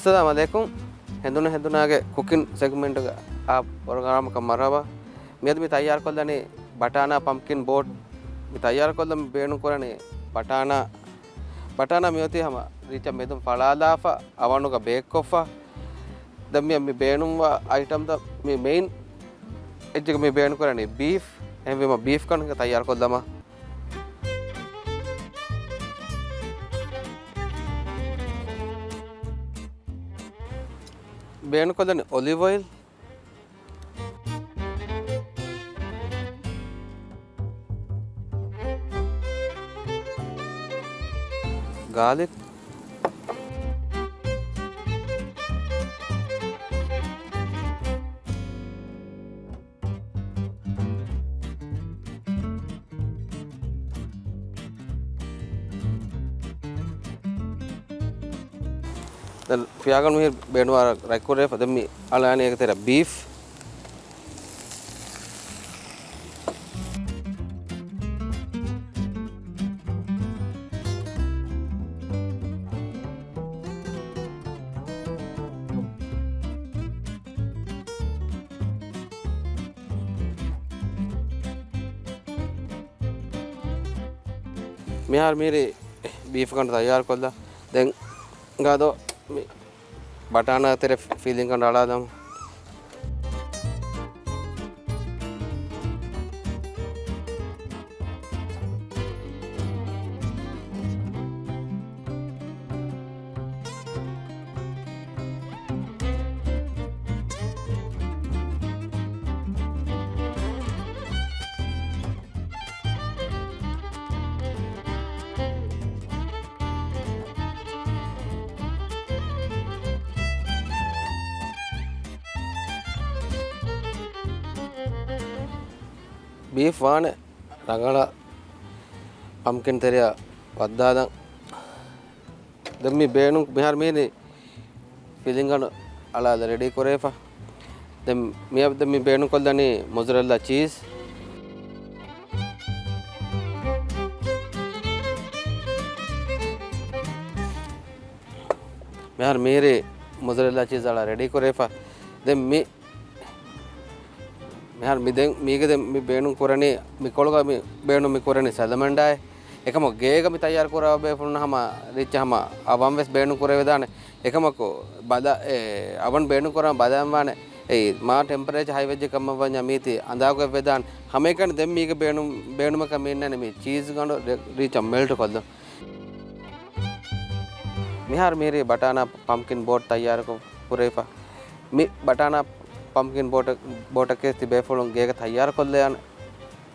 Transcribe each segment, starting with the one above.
Assalamualaikum. Henduna ge cooking segment ga aap program ka marhaba. Miyad mi tayyar kollani batana pumpkin boat mi tayyar kollam beenu korani batana miyoti hama richa medum falalafa awanu ga bake koffa. Dan mi beenum wa item da mi main ejjega mi beenu korani beef. Ehme beef kan ga tayyar kollama. Beenu kollani olive oil, garlic, dan fiyagan mi beenu ara rakore fa dan mi alani ek tera beef mihar mere beef kan tayyar kolla den gado batana tere feeling kan dala dam beef wane rangala pumpkin teriya waddadan dan mi beenu mihar mene feeling kan ala ready korefa dan mi beenu kollani mozzarella cheese mihar mere mozzarella cheese ala ready korefa dan mihar mi beenu korani mi kologa mi beenu mi korani salamandai ekama geega mi tayyar korawa be funna hama richa hama avam ves beenu korewe dane ekama ko bada avan beenu koram badam wane ma temperature high veg kamma wanya miti anda ko vedan hame kan dem mi ge beenu ma kam inne mi cheese gando richa melt kollo mihar mere batana pumpkin boat tayyar ko kurefa mi batana pumpkin boat ke tibe fulun gega tayyar kolle yan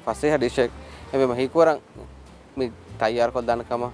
fase ha dish ek eme mahi korang mi tayyar kol dan kama